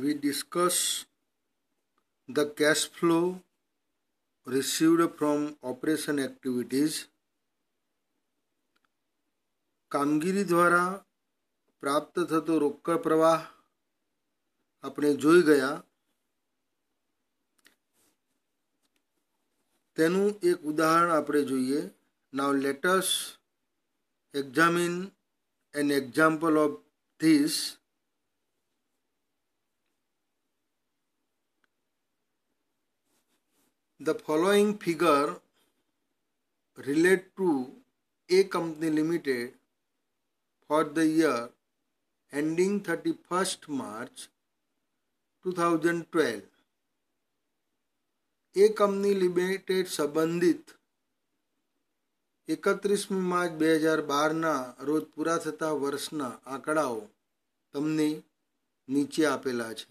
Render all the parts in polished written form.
we discuss the cash flow received from operation activities. કામગીરી દ્વારા પ્રાપ્ત થતો રોકડ પ્રવાહ આપણે જોઈ ગયા. તેનું એક ઉદાહરણ આપણે જોઈએ. Now let us examine an example of this. The following figure relate to A Company Limited for the year ending 31st March 2012. A Company Limited સંબંધિત 31મી માર્ચ 2012ના રોજ પૂરા થતા વર્ષના આંકડાઓ તમને નીચે આપેલા છે.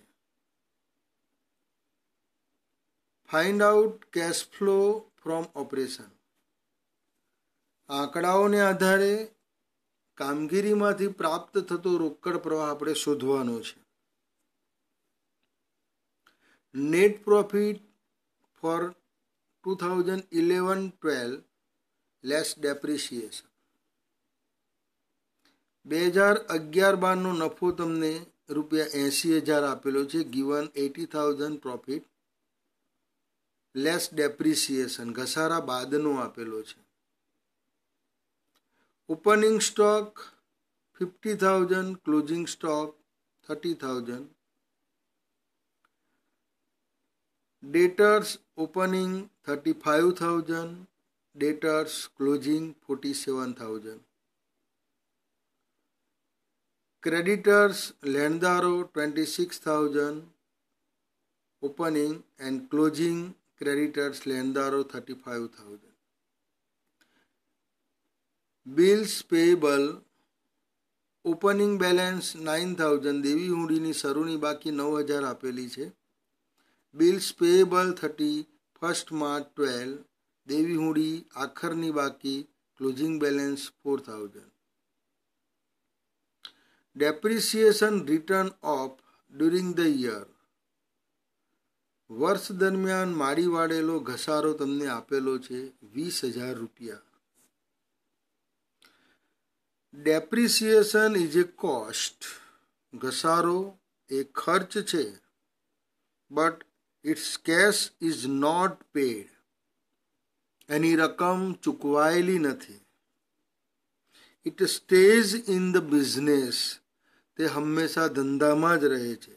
Find out cash flow from operation. આંકડાઓને આધારે કામગીરીમાંથી પ્રાપ્ત થતો રોકડ પ્રવાહ આપણે શોધવાનો છે. Net profit for 2011-12 less depreciation. 2011-12નો નફો તમને ₹80,000 આપેલો છે. ગિવન 80,000 પ્રોફિટ લેસ ડેપ્રિસિએશન ઘસારા બાદનો આપેલો છે. Opening stock 50,000, closing stock 30,000. Debtors opening 35,000, debtors closing 47,000. Creditors લેણદારો 26,000, ઓપનિંગ એન્ડ ક્લોઝિંગ ક્રેડિટર્સ લેણદારો 35,000. બિલ્સ પેયેબલ ઓપનિંગ બેલેન્સ 9,000, દેવી હુંડીની શરૂની બાકી 9,000 આપેલી છે. બિલ્સ પેયેબલ 31st March 12, દેવી હુંડી આખરની બાકી closing balance 4,000. Depreciation written off during the year. વર્ષ દરમિયાન માડી વાળેલો ઘસારો તમને આપેલો છે ₹20,000. Depreciation is a cost. ઘસારો એ ખર્ચ છે, but it's cash is not paid. એની રકમ ચૂકવાયેલી નથી. It stays in the business. તે હંમેશા ધંધામાં જ રહે છે.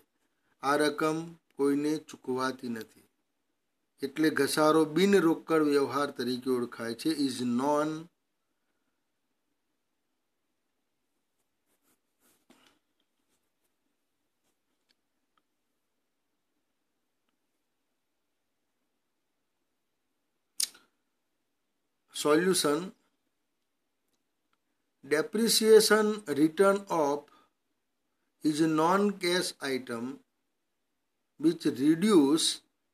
આ રકમ કોઈને ચૂકવાતી નથી. એટલે ઘસારો બિન રોકડ વ્યવહાર તરીકે ઓળખાય છે. Is known solution. Depreciation return off is a non-cash item which reduce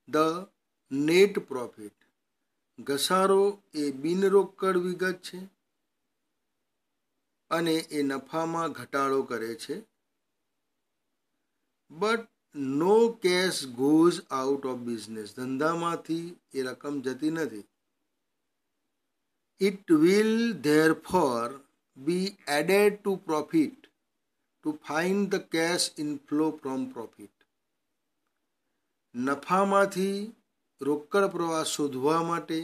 the net profit. ઘસારો એ બિનરોકડ વિગત છે અને એ નફામાં ઘટાડો કરે છે. But no cash goes out of business. ધંધામાંથી એ રકમ જતી નથી. It will therefore be added to profit to find the cash inflow from profit. નફામાંથી રોકડ પ્રવાહ શોધવા માટે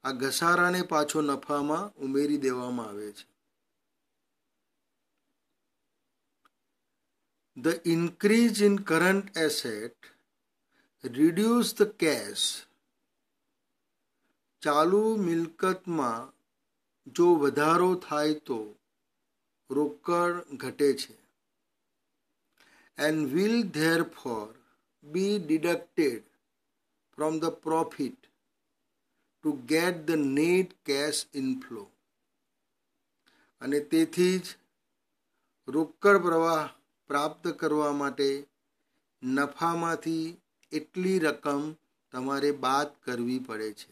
આ ઘસારાને પાછો નફામાં ઉમેરી દેવામાં આવે છે. The increase in current asset reduce the cash. ચાલુ મિલકતમાં જો વધારો થાય તો રોકડ ઘટે છે. And will therefore be deducted from the profit to get the net cash inflow. અને તેથી જ રોકડ પ્રવાહ પ્રાપ્ત કરવા માટે નફામાંથી એટલી રકમ તમારે બાદ કરવી પડે છે.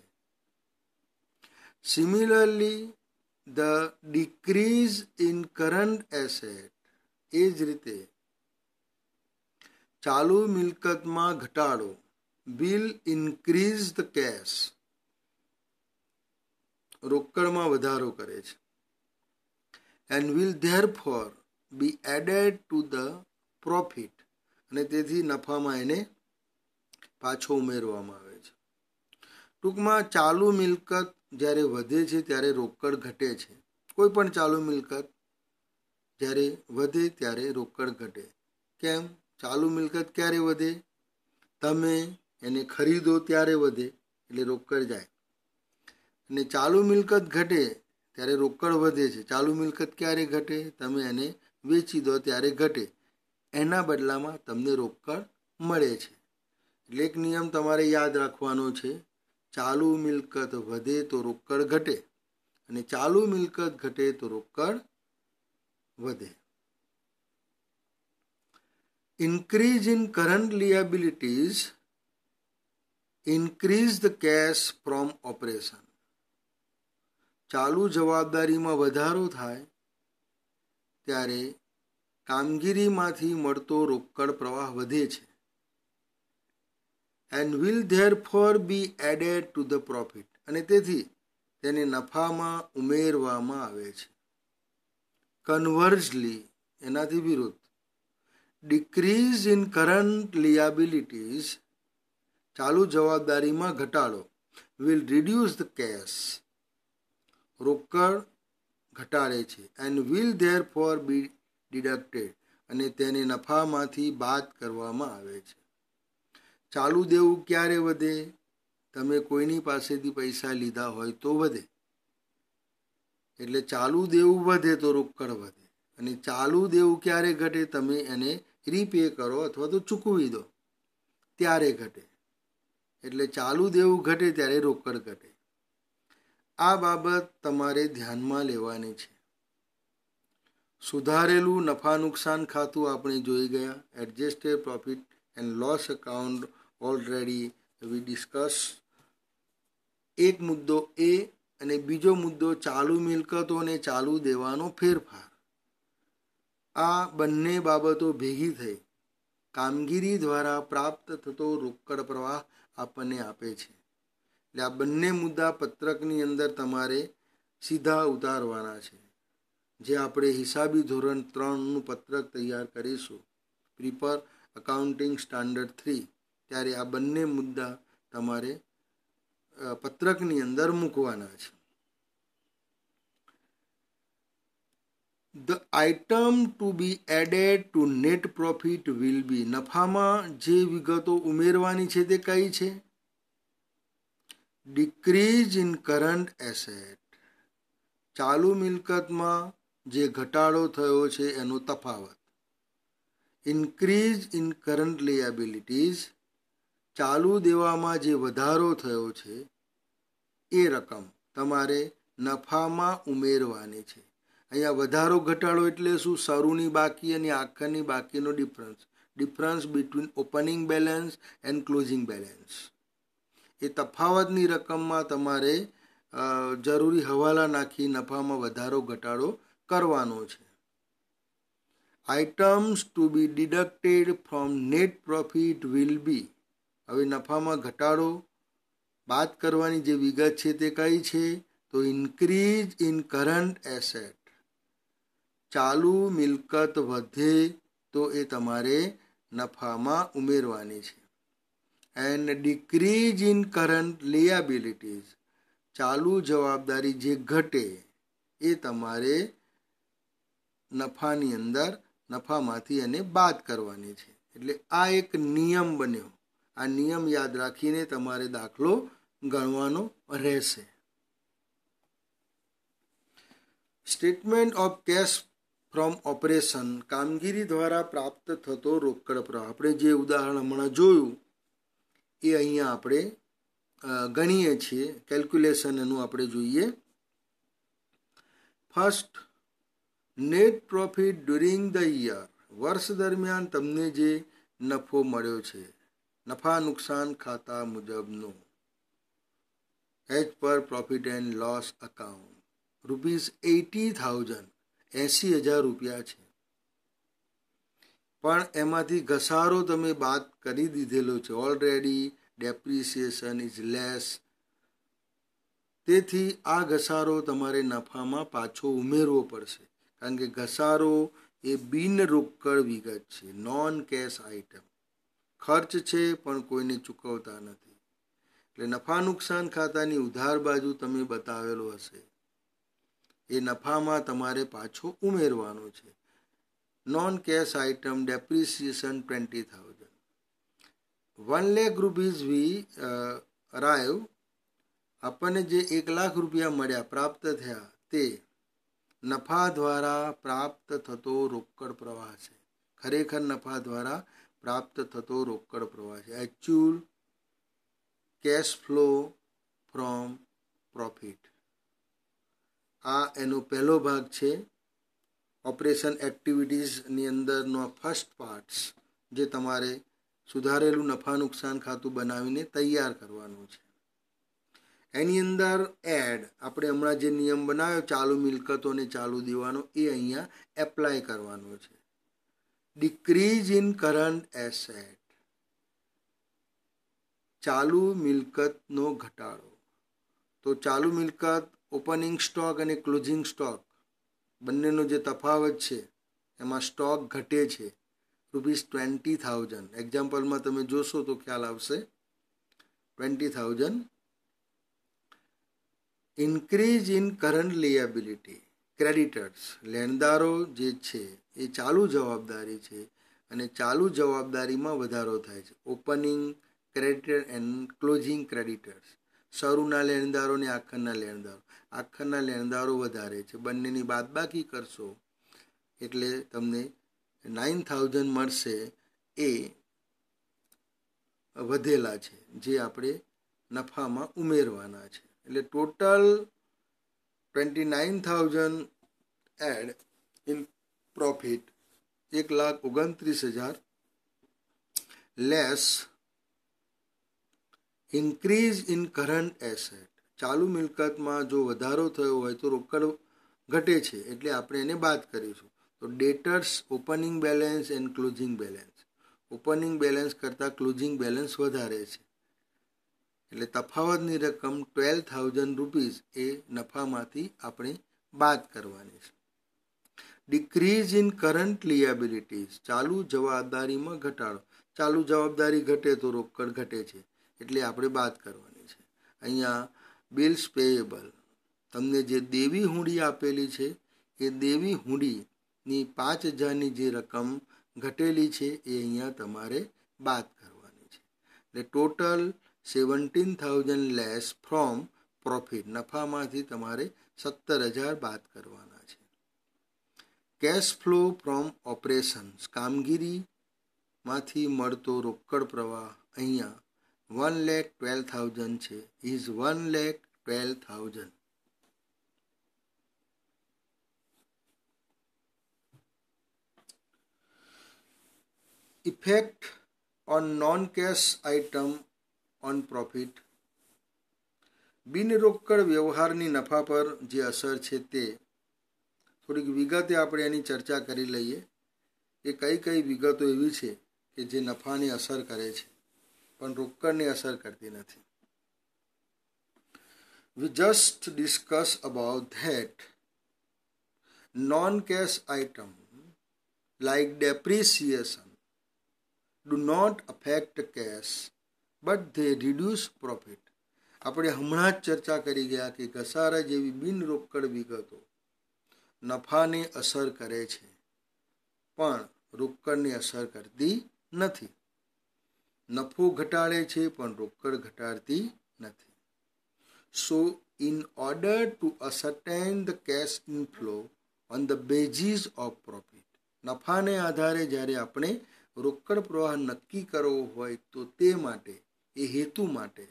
Similarly, the decrease in current asset, એ જ રીતે ચાલુ મિલકતમાં ઘટાડો will increase the cash, રોકડમાં વધારો કરે છે, and will therefore be added to the profit, અને તેથી નફામાં એને પાછો ઉમેરવામાં આવે છે. ટૂંકમાં ચાલુ મિલકત જ્યારે વધે છે ત્યારે રોકડ ઘટે છે. કોઈ પણ ચાલુ મિલકત જ્યારે વધે ત્યારે રોકડ ઘટે. કેમ? ચાલુ મિલકત ક્યારે વધે? તમે એને ખરીદો ત્યારે વધે, એટલે રોકડ જાય. અને ચાલુ મિલકત ઘટે ત્યારે રોકડ વધે છે. ચાલુ મિલકત ક્યારે ઘટે? તમે એને વેચી દો ત્યારે ઘટે. એના બદલામાં તમને રોકડ મળે છે. એટલે એક નિયમ તમારે યાદ રાખવાનો છે, ચાલુ મિલકત વધે તો રોકડ ઘટે, અને ચાલુ મિલકત ઘટે તો રોકડ વધે. Increase in current liabilities increase the cash from operation. ચાલુ જવાબદારીમાં વધારો થાય ત્યારે કામગીરીમાંથી મળતો રોકડ પ્રવાહ વધે છે. and will therefore be added to the profit, અને તેથી તેને નફામાં ઉમેરવામાં આવે છે. કન્વર્સલી, એનાથી વિરુદ્ધ, decrease in current liabilities, ચાલુ જવાબદારીમાં ઘટાડો, will reduce the cash, રોકડ ઘટાડે છે, and will therefore be deducted, અને તેને નફામાંથી બાદ કરવામાં આવે છે. ચાલુ દેવું ક્યારે વધે? તમે કોઈની પાસેથી પૈસા લીધા હોય તો વધે. એટલે ચાલુ દેવું વધે તો રોકડ વધે. અને ચાલુ દેવું ક્યારે ઘટે? તમે એને રીપે કરો અથવા તો ચૂકવી દો ત્યારે ઘટે. એટલે ચાલુ દેવું ઘટે ત્યારે રોકડ ઘટે. આ બાબત તમારે ધ્યાનમાં લેવાની છે. સુધારેલું નફા નુકસાન ખાતું આપણે જોઈ ગયા. Adjusted profit and loss account already we discuss. એક મુદ્દો એ, અને બીજો મુદ્દો ચાલુ મિલકતો અને ચાલુ દેવાનો ફેરફાર. આ બંને બાબતો ભેગી થઈ કામગીરી દ્વારા પ્રાપ્ત થતો રોકડ પ્રવાહ આપણને આપે છે. એટલે આ બંને મુદ્દા પત્રકની અંદર તમારે સીધા ઉતારવાના છે. જે આપણે હિસાબી ધોરણ 3નું પત્રક તૈયાર કરીશું, પ્રિપેર અકાઉન્ટિંગ સ્ટાન્ડર્ડ 3, ત્યારે આ બંને મુદ્દા તમારે પત્રકની અંદર મૂકવાના છે. The item to be added to net profit will be, નફામાં જે વિગતો ઉમેરવાની છે તે કઈ છે? Decrease in current asset, ચાલુ મિલકતમાં જે ઘટાડો થયો છે એનો તફાવત. Increase in current liabilities, ચાલુ દેવામાં જે વધારો થયો છે એ રકમ તમારે નફામાં ઉમેરવાની છે. અહીંયા વધારો ઘટાડો એટલે શું? શરૂની બાકી અને આખરની બાકીનો difference between opening balance and closing balance. એ તફાવતની રકમમાં તમારે જરૂરી હવાલા નાખી નફામાં વધારો ઘટાડો કરવાનો છે. Items to be deducted from net profit will be, હવે નફામાં ઘટાડો બાદ કરવાની જે વિગત છે તે કઈ છે? તો ઇન્ક્રીઝ ઇન કરંટ એસેટ, ચાલુ મિલકત વધે તો એ તમારે નફામાં ઉમેરવાની છે. And decrease in current liabilities, ચાલુ જવાબદારી જે ઘટે એ તમારે નફાની અંદર નફામાંથી એને બાદ કરવાની છે. એટલે આ એક નિયમ બન્યો. આ નિયમ યાદ રાખીને તમારે દાખલો ગણવાનો રહેશે. Statement of cash from operation, કામગીરી દ્વારા પ્રાપ્ત થતો રોકડ પ્રવાહ. આપણે જે ઉદાહરણ હમણાં જોયું એ અહીંયા આપણે ગણીએ છીએ. કેલ્ક્યુલેશન એનું આપણે જોઈએ. First, net profit during the year, વર્ષ દરમિયાન તમને જે નફો મળ્યો છે નફા નુકસાન ખાતા મુજબનો, as per profit and loss account, ₹80,000, 80,000 રૂપિયા છે. પણ એમાંથી ઘસારો તમે બાદ કરી દીધેલો છે ઓલરેડી. Depreciation is less. તેથી આ ઘસારો તમારે નફામાં પાછો ઉમેરવો પડશે, કારણ કે ઘસારો એ બિન રોકડ વિગત છે, નોન કેશ આઇટમ. ખર્ચ છે પણ કોઈને ચૂકવતા નથી. એટલે નફા નુકસાન ખાતાની ઉધાર બાજુ તમે બતાવેલો હશે એ નફામાં તમારે પાછો ઉમેરવાનો છે. Non cash item depreciation 20,000. 1 lakh rupees we arrive. આપણને જે 1 લાખ રૂપિયા મળ્યા, પ્રાપ્ત થયા, તે નફા દ્વારા પ્રાપ્ત થતો રોકડ પ્રવાહ છે. ખરેખર નફા દ્વારા પ્રાપ્ત થતો રોકડ પ્રવાહ છે. Actual cache flow from profit. આ એનો પહેલો ભાગ છે. ઓપરેશન એક્ટિવિટીઝની અંદરનો ફર્સ્ટ પાર્ટ્સ જે તમારે સુધારેલું નફા નુકસાન ખાતું બનાવીને તૈયાર કરવાનું છે. એની અંદર એડ આપણે હમણાં જે નિયમ બનાવ્યો ચાલુ મિલકતોને ચાલુ દેવાનો, એ અહીંયા એપ્લાય કરવાનો છે. ડિક્રીઝ ઇન કરંટ એસેટ, ચાલુ મિલકતનો ઘટાડો. તો ચાલુ મિલકત ઓપનિંગ સ્ટોક અને ક્લોઝિંગ સ્ટોક બંનેનો જે તફાવત છે એમાં સ્ટોક ઘટે છે ₹20,000. એક્ઝામ્પલમાં તમે જોશો તો ખ્યાલ આવશે. 20,000. ઇન્ક્રીઝ ઇન કરંટ લિએબિલિટી, ક્રેડિટર્સ, લેણદારો જે છે એ ચાલુ જવાબદારી છે અને ચાલુ જવાબદારીમાં વધારો થાય છે. Opening creditor and closing creditors, શરૂના લેણદારો ને આખરના લેણદારો. આખરના લેણદારો વધારે છે. બંનેની બાદબાકી કરશો એટલે તમને 9,000 મળશે. એ વધેલા છે જે આપણે નફામાં ઉમેરવાના છે. એટલે total 29,000 add in profit, 1,29,000 less increase in current asset. ચાલુ મિલકતમાં જો વધારો થયો હોય તો રોકડ ઘટે છે એટલે આપણે એને બાદ કરીશું. તો ડેટર્સ opening balance and closing balance, opening balance કરતાં ક્લોઝિંગ બેલેન્સ વધારે છે એટલે તફાવતની રકમ 12,000 રૂપીઝ એ નફામાંથી આપણે બાદ કરવાની છે. ડિક્રીઝ ઇન કરંટ લિએબિલિટીઝ, ચાલુ જવાબદારીમાં ઘટાડો. ચાલુ જવાબદારી ઘટે તો રોકડ ઘટે છે એટલે આપણે બાદ કરવાની છે. અહીંયા બિલ્સ પેયેબલ, તમને જે દેવી હુંડી આપેલી છે એ દેવી હુંડીની 5,000ની જે રકમ ઘટેલી છે એ અહીંયા તમારે બાદ કરવાની છે. એટલે ટોટલ 17,000 લેસ ફ્રોમ પ્રોફિટ, નફામાંથી તમારે 17,000 બાદ કરવાના છે. કેશ ફ્લો ફ્રોમ ઓપરેશન્સ, કામગીરીમાંથી મળતો રોકડ પ્રવાહ અહીંયા 1,12,000 છે. Is 1,12,000. Effect on non cash item on profit. બિનરોકડ વ્યવહારની નફા પર જે અસર છે તે થોડીક વિગતે આપણે એની ચર્ચા કરી લઈએ. એ કઈ કઈ વિગતો એવી છે કે જે નફાને અસર કરે છે પણ રોકડને અસર કરતી નથી. We just discuss about that. Non-cash item like depreciation do not affect cash but they reduce profit. આપણે હમણાં જ ચર્ચા કરી ગયા કે ઘસારા જેવી બિનરોકડ વિગતો નફાને અસર કરે છે પણ રોકડને અસર કરતી નથી. નફો ઘટાડે છે પણ રોકડ ઘટાડતી નથી. So, in order to ascertain the cash inflow on the basis of profit, નફાને આધારે જ્યારે આપણે રોકડ પ્રવાહ નક્કી કરવો હોય તો તે માટે, એ હેતુ માટે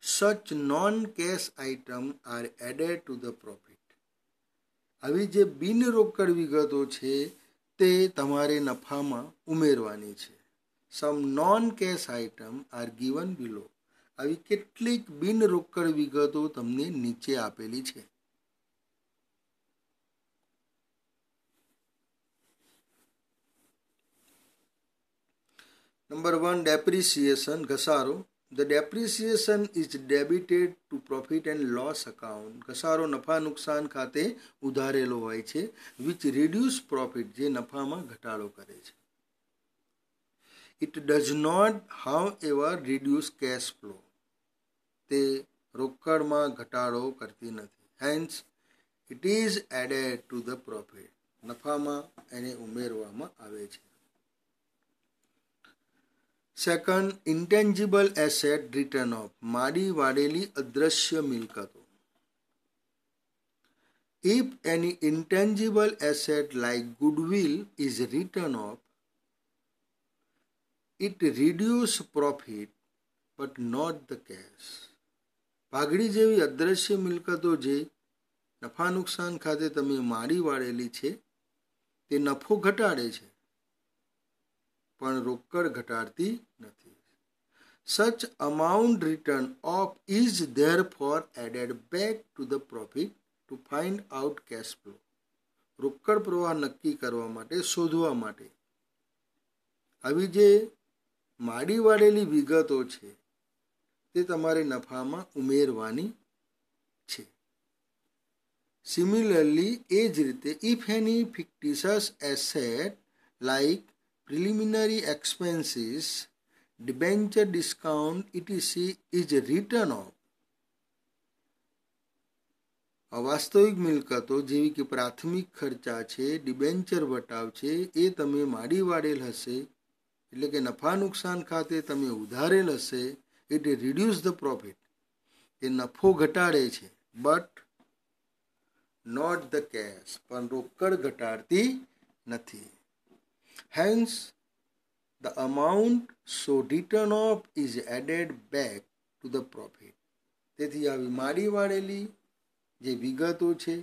such non-cash item are added to the profit. આવી જે બિનરોકડ વિગતો છે તે તમારે નફામાં ઉમેરવાની છે. Some non-cash item are given below. આવી કેટલીક બિનરોકડ વિગતો તમને નીચે આપેલી છે. નંબર 1, depreciation, ઘસારો. The depreciation is debited to profit and loss account. ઘસારો નફા નુકસાન ખાતે ઉધારેલો હોય છે, which reduce profit, જે નફામાં ઘટાડો કરે છે. It does not, however, reduce cash flow. તે રોકડમાં ઘટાડો કરતી નથી. Hence, it is added to the profit. નફામાં એને ઉમેરવામાં આવે છે. Second, intangible asset written of. માડી વાળેલી અદ્રશ્ય મિલકતો. If any intangible asset like goodwill is written off, it reduces profit but not the cash. પાઘડી જેવી અદ્રશ્ય મિલકતો જે નફા નુકસાન ખાતે તમે માડી વાળેલી છે તે નફો ઘટાડે છે પણ રોકડ ઘટાડતી નથી. Such amount written off is therefore added back to the profit to find out cash flow. રોકડ પ્રવાહ નક્કી કરવા માટે, શોધવા માટે આવી જે માડી વાળેલી વિગતો છે તે તમારે નફામાં ઉમેરવાની છે. સિમિલરલી એ જ રીતે, if any fictitious asset like preliminary expenses, debenture discount, etc. is written off. અવાસ્તવિક મિલકતો જેવી કે પ્રાથમિક ખર્ચા છે, ડિબેન્ચર વટાવ છે, એ તમે માડી વાળેલ હશે એટલે કે નફા નુકસાન ખાતે તમે ઉધારેલ હશે. ઇટ રિડ્યુસ ધ પ્રોફિટ, એ નફો ઘટાડે છે, બટ નોટ ધ કેશ, પણ રોકડ ઘટાડતી નથી. Hence, the amount so written off is added back to the profit. તેથી આવી માડી વાળેલી જે વિગતો છે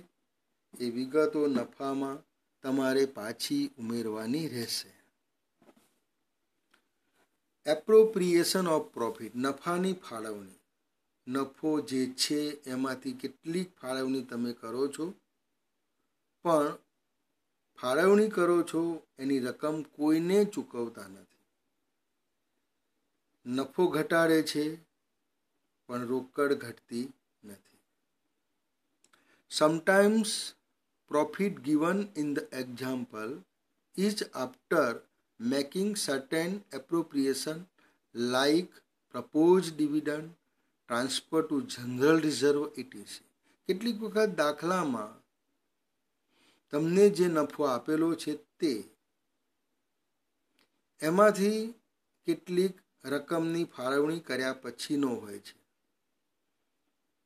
એ વિગતો નફામાં તમારે પાછી ઉમેરવાની રહેશે. એપ્રોપ્રિએશન ઓફ પ્રોફિટ, નફાની ફાળવણી. નફો જે છે એમાંથી કેટલીક ફાળવણી તમે કરો છો, પણ ફાળવણી કરો છો એની રકમ કોઈને ચૂકવતા નથી. નફો ઘટાડે છે પણ રોકડ ઘટતી નથી. Sometimes profit given in the example is after making certain appropriation like propose dividend, transfer two general reserve, etc. કેટલીક વખત દાખલામાં તમને જે નફો આપેલો છે તે એમાંથી કેટલીક રકમની ફાળવણી કર્યા પછીનો હોય છે.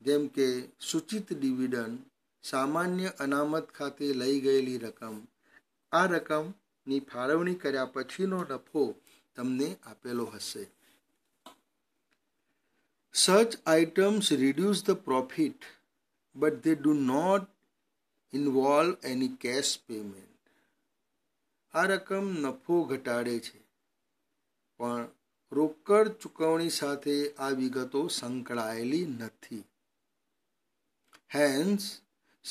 જેમ કે સૂચિત ડિવિડન્ડ, સામાન્ય અનામત ખાતે લઈ ગયેલી રકમ, આ રકમની ફાળવણી કર્યા પછીનો નફો તમને આપેલો હશે. Such items reduce the profit, but they do not involve any cash payment. આ રકમ નફો ઘટાડે છે પણ રોકડ ચૂકવણી સાથે આ વિગતો સંકળાયેલી નથી. Hence,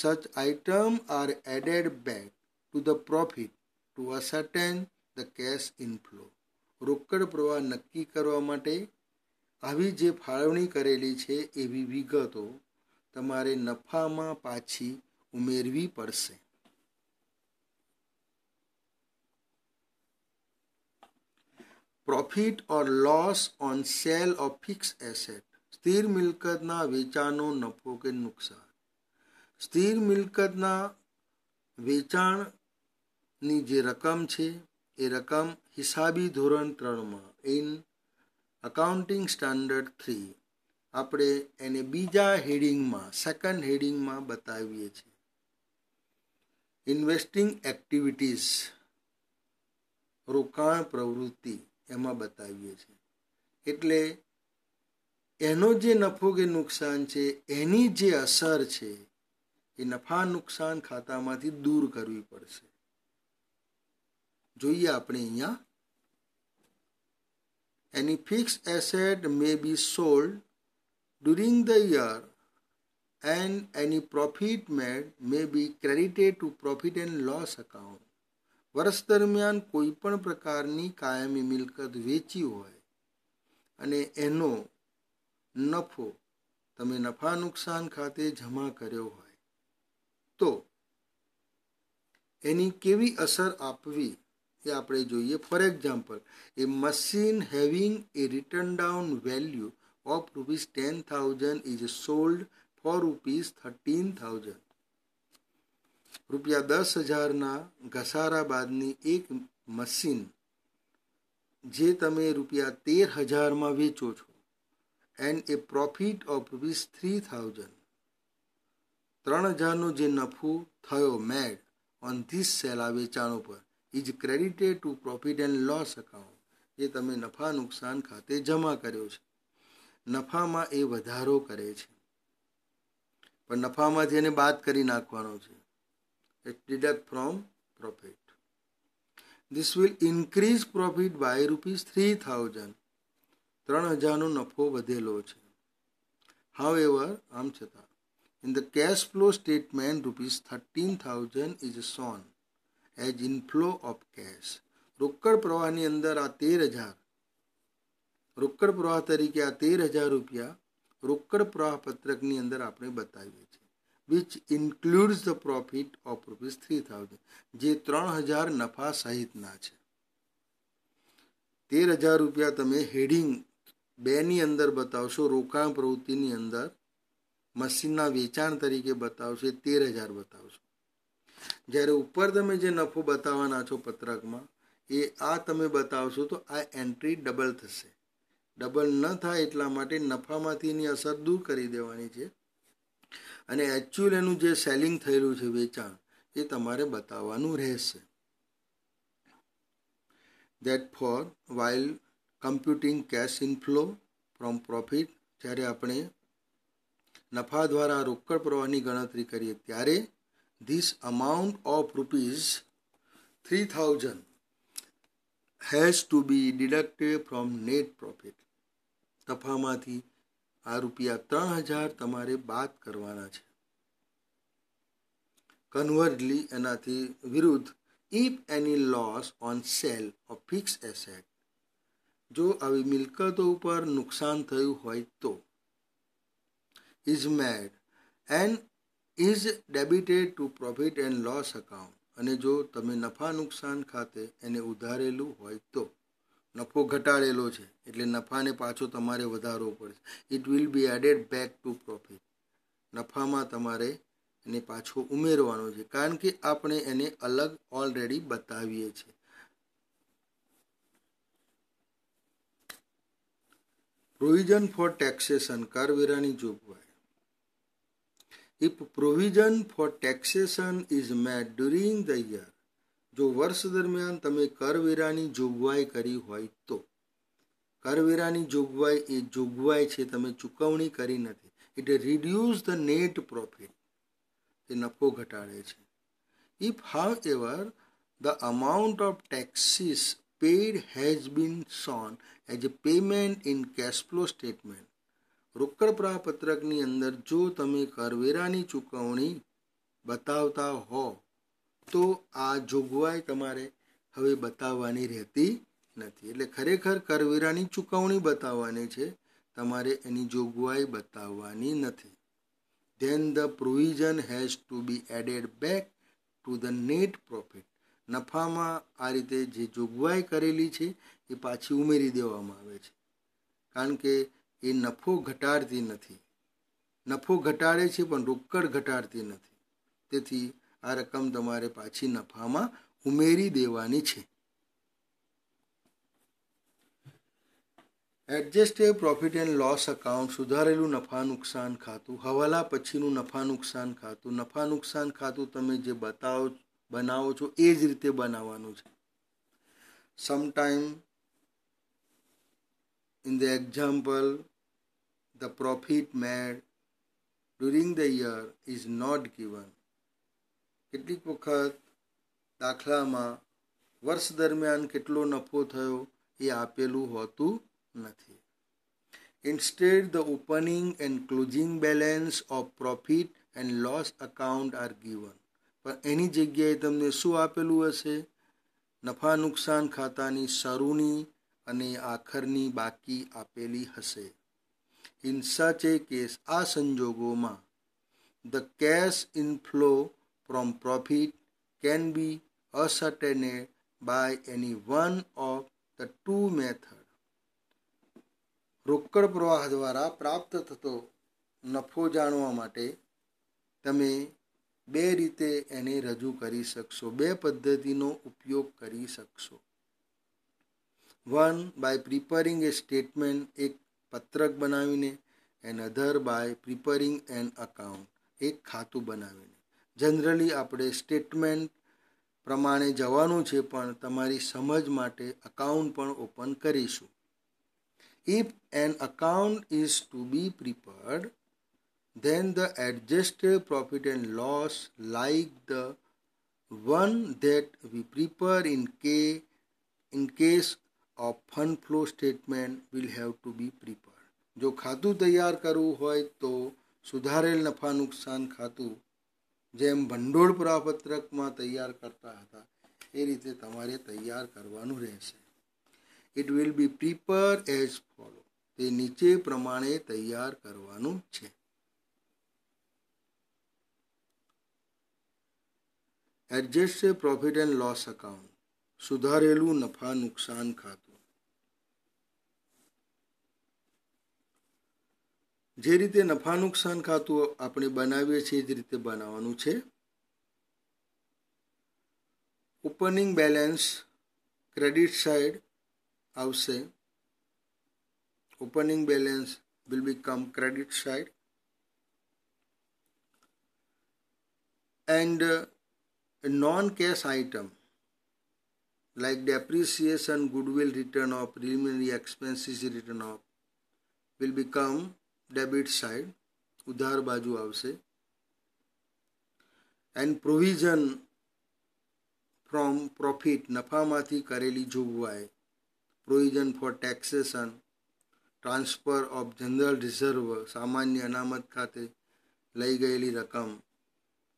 such items are added back to the profit to ascertain the cash inflow. રોકડ પ્રવાહ નક્કી કરવા માટે આવી જે ફાળવણી કરેલી છે એવી વિગતો તમારે નફામાં પાછી ઉમેરવી પડશે. Profit or loss on sale of fix asset. સ્થિર મિલકતના વેચાણનો નફો કે નુકસાન. સ્થિર મિલકતના વેચાણની જે રકમ છે એ રકમ હિસાબી ધોરણ 3માં ઇન અકાઉન્ટિંગ સ્ટાન્ડર્ડ 3 આપણે એને બીજા હેડિંગમાં, સેકન્ડ હેડિંગમાં બતાવીએ છીએ. ઇન્વેસ્ટિંગ એક્ટિવિટીઝ, રોકાણ પ્રવૃત્તિ, એમાં બતાવીએ છીએ. એટલે એનો જે નફો કે નુકસાન છે એની જે અસર છે એ નફા નુકસાન ખાતામાંથી દૂર કરવી પડશે. જોઈએ આપણે અહીંયા, any fixed asset may be sold during the year and any profit made may be credited to profit and loss account. વર્ષ દરમિયાન કોઈ પણ પ્રકારની કાયમી મિલકત વેચી હોય અને એનો નફો તમે નફા નુકસાન ખાતે જમા કર્યો હોય તો એની કેવી અસર આપવી એ આપણે જોઈએ. For example, a machine having a return down value of ₹10,000 is sold for ₹13,000. ₹10,000ના ઘસારા બાદની એક મશીન જે તમે ₹13,000માં વેચો છો એન્ડ એ પ્રોફિટ ઓફ ₹3,000, 3,000નો જે નફો થયો મેડ ઓન ધીસ સેલ, આ વેચાણ ઉપર, is credited to profit and loss account, જે તમે નફા નુકસાન ખાતે જમા કર્યો છે. નફામાં એ વધારો કરે છે, પણ નફામાંથી એને બાદ કરી નાખવાનો છે. It deduct from profit. This will increase profit by ₹3,000. 3,000નો નફો વધેલો છે. However, આમ છતાં in the cash flow statement ₹13,000 is shown as inflow of cash. રોકડ પ્રવાહની અંદર આ 13,000 રોકડ પ્રવાહ તરીકે આ 13,000 રૂપિયા રોકડ પ્રવાહ પત્રકની અંદર આપણે બતાવીએ છીએ, which includes the profit of ₹3,000, જે 3,000 નફા સહિતના છે. 13,000 રૂપિયા તમે હેડિંગ 2ની અંદર બતાવશો, રોકાણ પ્રવૃત્તિની અંદર મશીનના વેચાણ તરીકે બતાવશો, 13,000 બતાવશો. જ્યારે ઉપર તમે જે નફો બતાવવાના છો પત્રકમાં એ આ તમે બતાવશો તો આ એન્ટ્રી ડબલ થશે. ડબલ ન થાય એટલા માટે નફામાંથી એની અસર દૂર કરી દેવાની છે અને એકચ્યુઅલ એનું જે સેલિંગ થયેલું છે વેચાણ એ તમારે બતાવવાનું રહેશે. That for while computing cash inflow from profit, જ્યારે આપણે નફા દ્વારા રોકડ પ્રવાહની ગણતરી કરીએ ત્યારે this amount of ₹3,000 has to be deducted from net profit. નફામાંથી આ ₹3,000 તમારે બાદ કરવાના છે. કન્વર્ટલી એનાથી વિરુદ્ધ, if any loss on sale of fix asset, જો આવી મિલકતો ઉપર નુકસાન થયું હોય તો is made and is debited to profit and loss account, અને જો તમે નફા નુકસાન ખાતે એને ઉધારેલું હોય તો નફો ઘટાડેલો છે એટલે નફાને પાછો તમારે વધારવો પડશે. It will be added back to profit, નફામાં તમારે એને પાછો ઉમેરવાનો છે કારણ કે આપણે એને અલગ ઓલરેડી બતાવીએ છીએ. પ્રોવિઝન ફોર ટેક્સેશન, કરવેરાની જોગવાઈ. If provision four taxation is made during the year, જો વર્ષ દરમિયાન તમે કરવેરાની જોગવાઈ કરી હોય તો, કરવેરાની જોગવાઈ એ જોગવાઈ છે, તમે ચૂકવણી કરી નથી. It reduce the net profit, એ નફો ઘટાડે છે. If however the amount of taxes paid has been shown as a payment in cash flow statement, રોકડ પ્રવાહપત્રકની અંદર જો તમે કરવેરાની ચૂકવણી બતાવતા હો તો આ જોગવાઈ તમારે હવે બતાવવાની રહેતી નથી. એટલે ખરેખર કરવેરાની ચૂકવણી બતાવવાની છે, તમારે એની જોગવાઈ બતાવવાની નથી. Then the provision has to be added back to the net profit. નફામાં આ રીતે જે જોગવાઈ કરેલી છે એ પાછી ઉમેરી દેવામાં આવે છે કારણ કે એ નફો ઘટાડતી નથી. નફો ઘટાડે છે પણ રોકડ ઘટાડતી નથી. તેથી આ રકમ તમારે પાછી નફામાં ઉમેરી દેવાની છે. Adjusted profit and loss account, સુધારેલું નફા નુકસાન ખાતું, હવાલા પછીનું નફા નુકસાન ખાતું. નફા નુકસાન ખાતું તમે જે બનાવો છો એ જ રીતે બનાવવાનું છે. Sometime in the example the profit made during the year is not given. કેટલીક વખત દાખલામાં વર્ષ દરમિયાન કેટલો નફો થયો એ આપેલું હોતું નથી. Instead the opening and closing balance of profit and loss account R given. પણ એની જગ્યાએ તમને શું આપેલું હશે? નફા નુકસાન ખાતાની શરૂની અને આખરની બાકી આપેલી હશે. ઇન સચ એ કેસ, આ સંજોગોમાં the cash inflow from profit can be ascertained by any one of the two method. રોકડ પ્રવાહ દ્વારા પ્રાપ્ત થતો નફો જાણવા માટે તમે બે રીતે એને રજૂ કરી શકશો, બે પદ્ધતિનો ઉપયોગ કરી શકશો. One by preparing a statement, એક પત્રક બનાવીને, and other by preparing an account, એક ખાતું બનાવીને. જનરલી આપણે સ્ટેટમેન્ટ પ્રમાણે જવાનું છે, પણ તમારી સમજ માટે અકાઉન્ટ પણ ઓપન કરીશું. If an account is to be prepared, then the adjusted profit and loss, like the one that we prepare in case of fund flow statement, will have to be prepared. જો ખાતું તૈયાર કરવું હોય તો સુધારેલ નફા નુકસાન ખાતું જેમ ભંડોળ પ્રપત્રકમાં તૈયાર કરતા હતા એ રીતે તમારે તૈયાર કરવાનું રહેશે. It will be prepare as follow, તે નીચે પ્રમાણે તૈયાર કરવાનું છે. Adjusted profit and loss account, સુધારેલું નફા નુકસાન ખાતું. જે રીતે નફા નુકસાન ખાતું આપણે બનાવીએ છીએ એ જ રીતે બનાવવાનું છે. ઓપનિંગ બેલેન્સ ક્રેડિટ સાઇડ આવશે. Opening balance will become credit side, and non-cash item like depreciation, goodwill written off, preliminary expenses written off will become debit side, ઉધાર બાજુ આવશે. and provision from profit, નફામાંથી કરેલી જોગવાઈ, provision for taxation, transfer of general reserve, સામાન્ય અનામત ખાતે લઈ ગયેલી રકમ,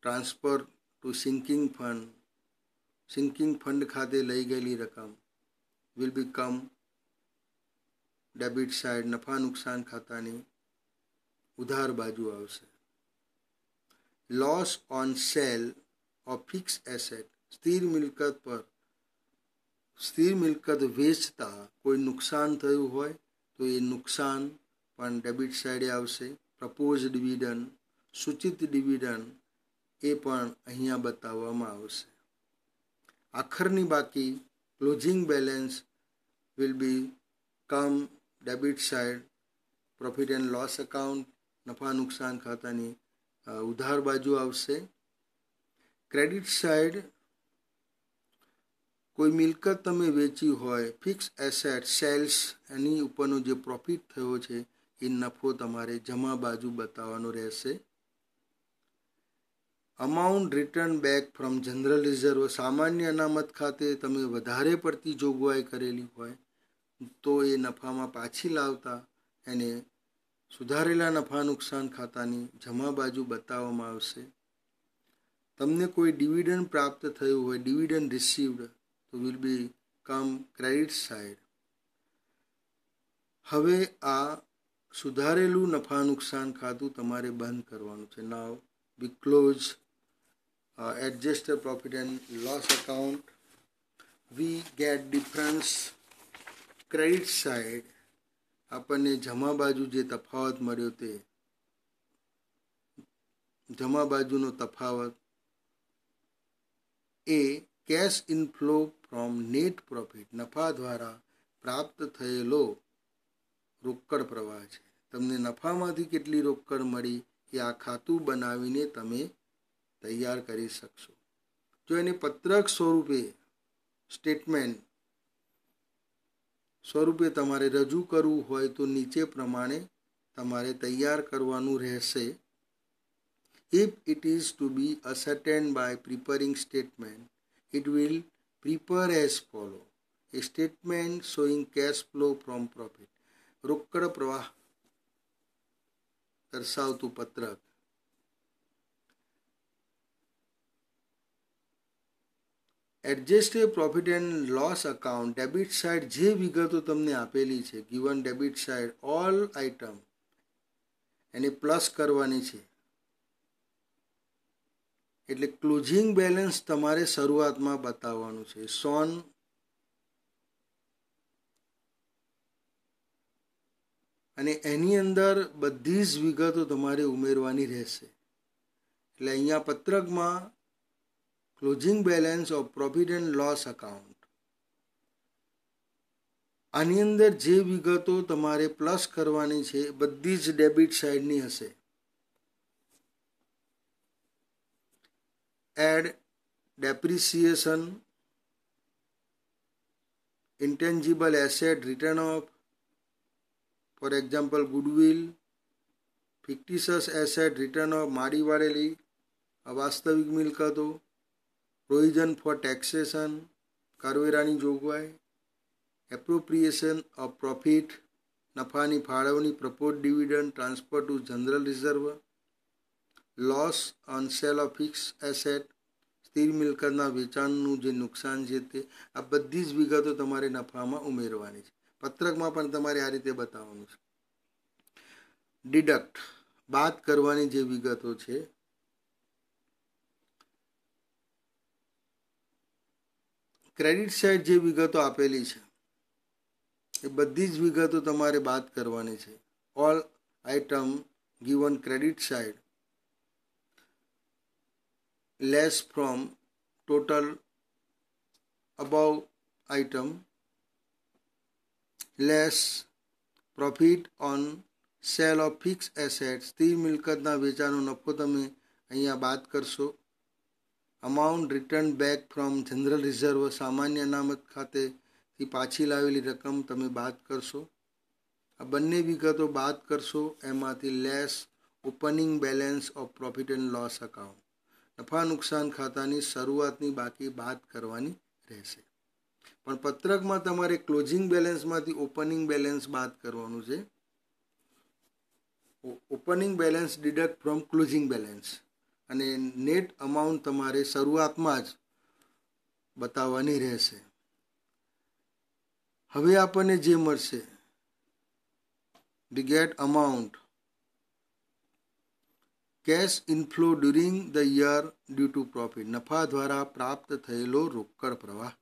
transfer two sinking fund, sinking fund ખાતે લઈ ગયેલી રકમ વિલ બીકમ ડેબિટ સાઇડ, નફા નુકસાન ખાતાની ઉધાર બાજુ આવશે. Loss on sale of fix asset, સ્થિર મિલકત વેચતા કોઈ નુકસાન થયું હોય તો એ નુકસાન પણ ડેબિટ સાઇડે આવશે. પ્રપોઝ ડિવિડન્ડ, સૂચિત ડિવિડન્ડ, એ પણ અહીંયા બતાવવામાં આવશે. આખરની બાકી closing balance will be come debit side, profit and loss account, નફા નુકસાન ખાતાની ઉધાર બાજુ આવશે. ક્રેડિટ સાઇડ, કોઈ મિલકત તમે વેચી હોય, ફિક્સ એસેટ સેલ્સ, એની ઉપરનો જે પ્રોફિટ થયો છે એ નફો તમારે જમા બાજુ બતાવવાનો રહેશે. Amount return back from general reserve, સામાન્ય અનામત ખાતે તમે વધારે પડતી જોગવાઈ કરેલી હોય તો એ નફામાં પાછી લાવતા એને સુધારેલા નફા નુકસાન ખાતાની જમા બાજુ બતાવવામાં આવશે. તમને કોઈ ડિવિડન્ડ પ્રાપ્ત થયું હોય, ડિવિડન્ડ રિસીવ્ડ, તો will be come credit side. હવે આ સુધારેલું નફા નુકસાન ખાતું તમારે બંધ કરવાનું છે. નાવ વી close adjusted profit and loss account. We get difference credit side, આપણને જમા બાજુ જે તફાવત મળ્યો તે જમા બાજુનો તફાવત એ cash inflow from net profit, નફા દ્વારા પ્રાપ્ત થયેલો રોકડ પ્રવાહ છે. તમને નફામાંથી કેટલી રોકડ મળી એ આ ખાતું બનાવીને તમે તૈયાર કરી શકશો. જો એને પત્રક સ્વરૂપે, સ્ટેટમેન્ટ સ્વરૂપે તમારે રજૂ કરવું હોય તો નીચે પ્રમાણે તમારે તૈયાર કરવાનું રહેશે. If it is to be ascertained by preparing statement, it will prepare as follow. A statement showing cash flow from profit, રોકડ પ્રવાહ દર્શાવતું પત્રક. Adjusted profit and loss account debit side જે વિગતો તમને આપેલી છે, given debit side all item એને પ્લસ કરવાની છે. એટલે ક્લોઝિંગ બેલેન્સ તમારે શરૂઆતમાં બતાવવાનું છે. સોન અને એની અંદર બધી જ વિગતો તમારે ઉમેરવાની રહેશે. એટલે અહીંયા પત્રકમાં closing balance of profit and loss account, આની અંદર જે વિગતો તમારે પ્લસ કરવાની છે બધી જ ડેબિટ સાઇડની હશે. Add depreciation, intangible asset written off, for example goodwill, fictitious asset written off, મારી વાળેલી અવાસ્તવિક મિલકતો, પ્રોવિઝન ફોર ટેક્સેશન, કરવેરાની જોગવાઈ, એપ્રોપ્રિએશન ઓફ પ્રોફિટ, નફાની ફાળવણી, propose dividend transfer two general reserve, loss on sale of fix asset, સ્થિર મિલકતના વેચાણનું જે નુકસાન છે તે, આ બધી જ વિગતો તમારે નફામાં ઉમેરવાની છે. પત્રકમાં પણ તમારે આ રીતે બતાવવાનું છે. ડિડક્ટ, બાદ કરવાની જે વિગતો છે, ક્રેડિટ સાઇડ જે વિગતો આપેલી છે એ બધી જ વિગતો તમારે બાદ કરવાની છે. All item given credit side less from total above item less profit on sale of fix asset, સ્થિર મિલકતના વેચાણનો નફો તમે અહીંયા બાદ કરશો. Amount return back from general reserve, સામાન્ય અનામત ખાતેથી પાછી લાવેલી રકમ તમે બાદ કરશો. આ બંને વિગતો બાદ કરશો. એમાંથી less opening balance of profit and loss account, નફા નુકસાન ખાતાની શરૂઆતની બાકી બાદ કરવાની રહેશે. પણ પત્રકમાં તમારે ક્લોઝિંગ બેલેન્સમાંથી ઓપનિંગ બેલેન્સ બાદ કરવાનું છે. Opening balance deduct from closing balance, અને નેટ અમાઉન્ટ તમારે શરૂઆતમાં જ બતાવવાની રહેશે. હવે આપણને જે મળશે, the get amount cash inflow during the year due to profit, નફા દ્વારા પ્રાપ્ત થયેલો રોકડ પ્રવાહ